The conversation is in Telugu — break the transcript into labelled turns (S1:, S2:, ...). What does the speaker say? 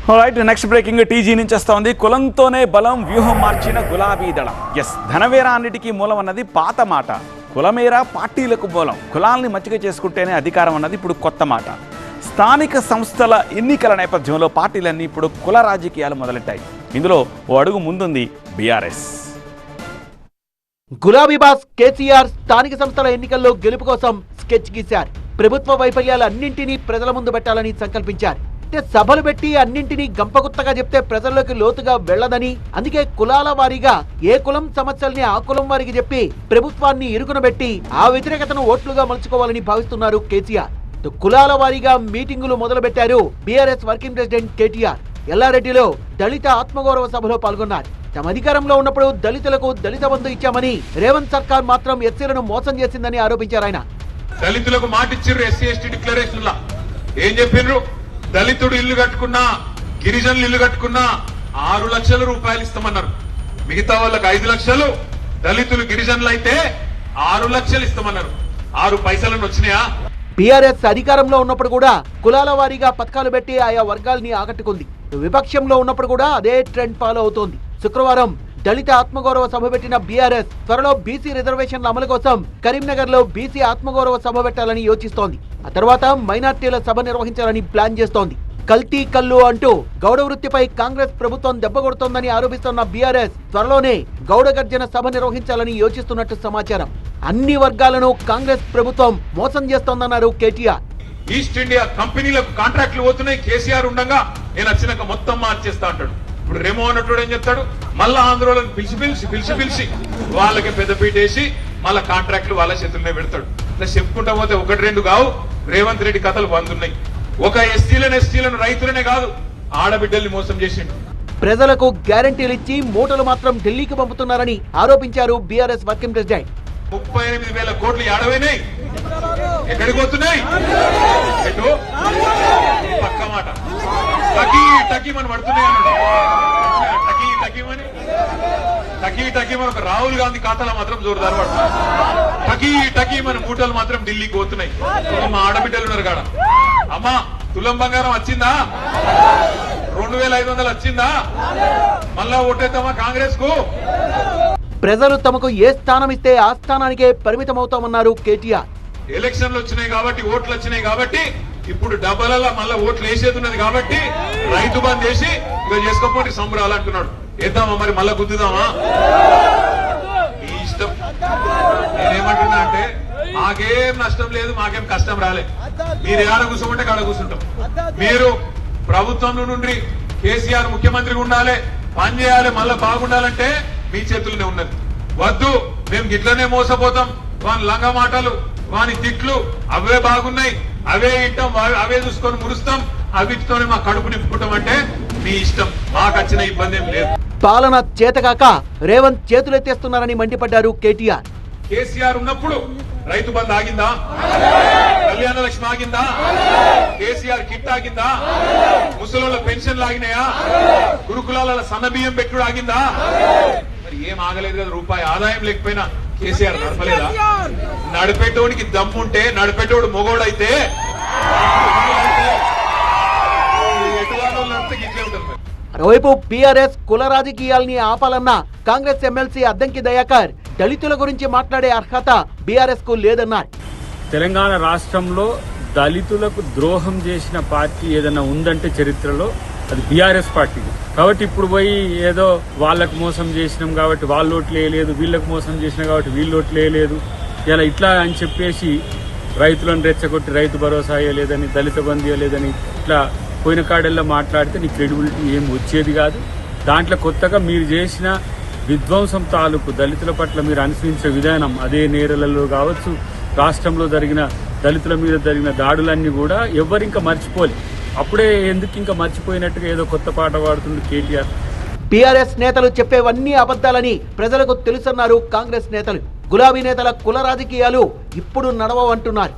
S1: రైట్, నెక్స్ట్ బ్రేకింగ్ టీజీ నుంచి వస్తోంది. కులంతోనే బలం వ్యూహం మార్చిన గులాబీ దళం. ఎస్, ధనవేరా అన్నిటికీ మూలం అన్నది పాత మాట. కులమేరా పార్టీలకు మూలం. కులాల్ని మచ్చిక చేసుకుంటేనే అధికారం అన్నది ఇప్పుడు కొత్త మాట. స్థానిక సంస్థల ఎన్నికల నేపథ్యంలో పార్టీలన్నీ ఇప్పుడు కుల రాజకీయాలు మొదలెట్టాయి. ఇందులో ఓ అడుగు ముందుంది బీఆర్ఎస్.
S2: గులాబీ బాస్ కేసీఆర్ స్థానిక సంస్థల ఎన్నికల్లో గెలుపు కోసం స్కెచ్ గీశారు. ప్రభుత్వ వైఫల్యాలన్నింటినీ ప్రజల ముందు పెట్టాలని సంకల్పించారు. సభలు పెట్టి అన్నింటినీ గంపగుత్తగా చెప్తే ప్రజల్లోకి లోతుగా వెళ్లదని, అందుకే కులాల వారీగా ఏ కులం సమస్యల్ని ఆ కులం వారికి చెప్పి ప్రభుత్వాన్ని ఇరుకునబెట్టి ఆ వ్యతిరేకతను ఓట్లుగా మలుచుకోవాలని భావిస్తున్నారు కేసీఆర్. కులాల వారీగా మీటింగులు మొదలు పెట్టారు బీఆర్ఎస్ వర్కింగ్ ప్రెసిడెంట్ కేటీఆర్. ఎల్లారెడ్డిలో దళిత ఆత్మగౌరవ సభలో పాల్గొన్నారు. తమ అధికారంలో ఉన్నప్పుడు దళితులకు దళిత బంధు ఇచ్చామని, రేవంత్ సర్కార్ మాత్రం ఎస్సీలను మోసం చేసిందని ఆరోపించారు ఆయన.
S3: దళితులకు మాటిచ్చిర్రు ఎస్సీ ఎస్టీ డిక్లరేషన్ లా ఏం చెప్పిండ్రు? దళితుడు ఇల్లు కట్టుకున్నా, గిరిజనులు ఇల్లు కట్టుకున్నా 6 లక్షల రూపాయలు ఇస్తామన్నారు. మిగతా వాళ్ళకి 5 లక్షలు, దళితులు గిరిజనులు అయితే 6 లక్షలు ఇస్తామన్నారు. 6 పైసలను వచ్చినాయా?
S2: బీఆర్ఎస్ అధికారంలో ఉన్నప్పుడు కూడా కులాల వారీగా పథకాలు పెట్టి ఆయా వర్గాల్ని ఆకట్టుకుంది. విపక్షంలో ఉన్నప్పుడు కూడా అదే ట్రెండ్ ఫాలో అవుతోంది. శుక్రవారం దళిత ఆత్మగౌరవ సభ పెట్టిన బీఆర్ఎస్ త్వరలో బీసీ రిజర్వేషన్ల అమలు కోసం కరీంనగర్ లో బీసీ ఆత్మగౌరవ సభ పెట్టాలని యోచిస్తోంది. ఆ తర్వాత మైనార్టీల సభ నిర్వహించాలని ప్లాన్ చేస్తోంది. కల్తీ కల్లు అంటూ గౌడ వృత్తిపై కాంగ్రెస్ ప్రభుత్వం దెబ్బ కొడుతోందని ఆరోపిస్తున్న బీఆర్ఎస్ త్వరలోనే గౌడ గర్జన సభ నిర్వహించాలని యోచిస్తున్నట్టు సమాచారం. అన్ని వర్గాలను కాంగ్రెస్ ప్రభుత్వం మోసం చేస్తోందన్నారు కేటీఆర్.
S3: ఈస్ట్ ఇండియా కంపెనీలకు కాంట్రాక్టులు పోతున్నాయి. కేసీఆర్ ఉండగా నేను వచ్చినాక మొత్తం మార్చేస్తా అంటాడు. ఇప్పుడు రెమో అన్నట్టు ఏం చెప్తాడు? మళ్ళా ఆంధ్రోలను పిలిచి వాళ్ళకి పెద్దపీట వేసి మళ్ళా కాంట్రాక్టులు వాళ్ళ చేతుల్లోనే పెడతాడు. ఇట్లా చెప్పుకుంటా పోతే 1-2 కావు. రేవంత్ రెడ్డి కథలు 100 ఉన్నాయి. ఒక ఎస్టీలను రైతులనే కాదు, ఆడబిడ్డల్ని మోసం చేసిండు.
S2: ప్రజలకు గ్యారంటీలు ఇచ్చి మూటలు మాత్రం ఢిల్లీకి పంపుతున్నారని ఆరోపించారు బీఆర్ఎస్ వర్కింగ్ ప్రెసిడెంట్.
S3: 38,000 కోట్లు ఏడవైనాయి. ఎక్కడికి పోతున్నాయి? ఎటు? పక్క మాట టకీ మన పడుతున్నాయి అన్నాడు. టకీ మన ఒక రాహుల్ గాంధీ ఖాతాలో మాత్రం జోరుదారు పడుతుంది. టకీ మన మూటలు మాత్రం ఢిల్లీకి పోతున్నాయి. మా ఆడబిడ్డలు ఉన్నారు కాడ. అమ్మా, తులం బంగారం వచ్చిందా? 2,500 వచ్చిందా? మళ్ళా ఓటేద్దామా కాంగ్రెస్ కు?
S2: ప్రజలు తమకు ఏ స్థానం ఇస్తే ఆ స్థానానికే పరిమితమవుతామన్నారు కేటీఆర్.
S3: ఎలక్షన్లు వచ్చినాయి కాబట్టి, ఓట్లు వచ్చినాయి కాబట్టి, ఇప్పుడు డబ్బలలో మళ్ళా ఓట్లు వేసేది ఉన్నది కాబట్టి రైతు బంద్ చేసి ఇక చేసుకోపోతే సంబరాలు అంటున్నాడు. వేద్దామా మరి? మళ్ళా గుద్దుదామా? ఈ ఇష్టం. నేనేమంటున్నా అంటే మాకేం నష్టం లేదు, మాకేం కష్టం రాలే. మీరు ఏడ కూర్చోమంటే కాడ కూర్చుంటాం. మీరు ప్రభుత్వం నుండి కేసీఆర్ ముఖ్యమంత్రిగా ఉండాలి, పని చేయాలి, మళ్ళా బాగుండాలంటే మీ చేతుల్లోనే ఉన్నది. వద్దు, మేము గిట్లనే మోసపోతాం. వాని లంగ మాటలు, వాని తిట్లు అవే బాగున్నాయి, అవే ఇంటాం, అవే చూసుకొని మురుస్తాం, అవిటితోనే మా కడుపు నింపుకుంటాం అంటే మీ ఇష్టం. మాకు వచ్చిన ఇబ్బంది ఏం లేదు.
S2: పాలన చేతగాక రేవంత్ చేతులెత్తేస్తున్నారని మండిపడ్డారు కేటీఆర్.
S3: కేసీఆర్ ఉన్నప్పుడు రైతు బంద్ ఆగిందా? కళ్యాణ లక్ష్మి ఆగిందా? కేసీఆర్ కిట్ ఆగిందా? ముసలోళ్ళ పెన్షన్లు ఆగినాయా? గురుకులాల సన్నబియ్యం పెట్టుడు ఆగిందా? మరి ఏం ఆగలేదు కదా. రూపాయి ఆదాయం లేకపోయినా కేసీఆర్ నడపలేదా? నడిపేటోడికి దమ్ముంటే, నడిపేటోడు మొగోడైతే ఇట్లే ఉంటుంది.
S2: మరోవైపు బీఆర్ఎస్ కుల రాజకీయాల్ని ఆపాలన్న కాంగ్రెస్ ఎమ్మెల్సీ అద్దంకి దయాకర్ దళితుల గురించి మాట్లాడే అర్హత బీఆర్ఎస్ కు లేదన్నారు.
S4: తెలంగాణ రాష్ట్రంలో దళితులకు ద్రోహం చేసిన పార్టీ ఏదైనా ఉందంటే చరిత్రలో అది బీఆర్ఎస్ పార్టీ. కాబట్టి ఇప్పుడు పోయి ఏదో వాళ్ళకు మోసం చేసినాం కాబట్టి వాళ్ళు ఓట్లు వేయలేదు, వీళ్ళకు మోసం చేసినాం కాబట్టి వీళ్ళు ఓట్లు వేయలేదు, ఇలా ఇట్లా అని చెప్పేసి రైతులను రెచ్చగొట్టి రైతు భరోసా వేయలేదని, దళిత బంధు వేయలేదని ఇట్లా పోయిన కాడల్లో మాట్లాడితే నీ క్రెడిబిలిటీ ఏం వచ్చేది కాదు. దాంట్లో కొత్తగా మీరు చేసిన విధ్వంసం తాలూకు దళితుల పట్ల మీరు అనుసరించే విధానం, అదే నేరలలో కావచ్చు, రాష్ట్రంలో జరిగిన దళితుల మీద జరిగిన దాడులన్నీ కూడా ఎవరింకా మర్చిపోలే. అప్పుడే ఎందుకు ఇంకా మర్చిపోయినట్టుగా ఏదో కొత్త పాట పాడుతుంది కేటీఆర్.
S2: బీఆర్ఎస్ నేతలు చెప్పేవన్నీ అబద్ధాలని ప్రజలకు తెలుసన్నారు కాంగ్రెస్ నేతలు. గులాబీ నేతల కుల రాజకీయాలు ఇప్పుడు నడవవంటున్నారు.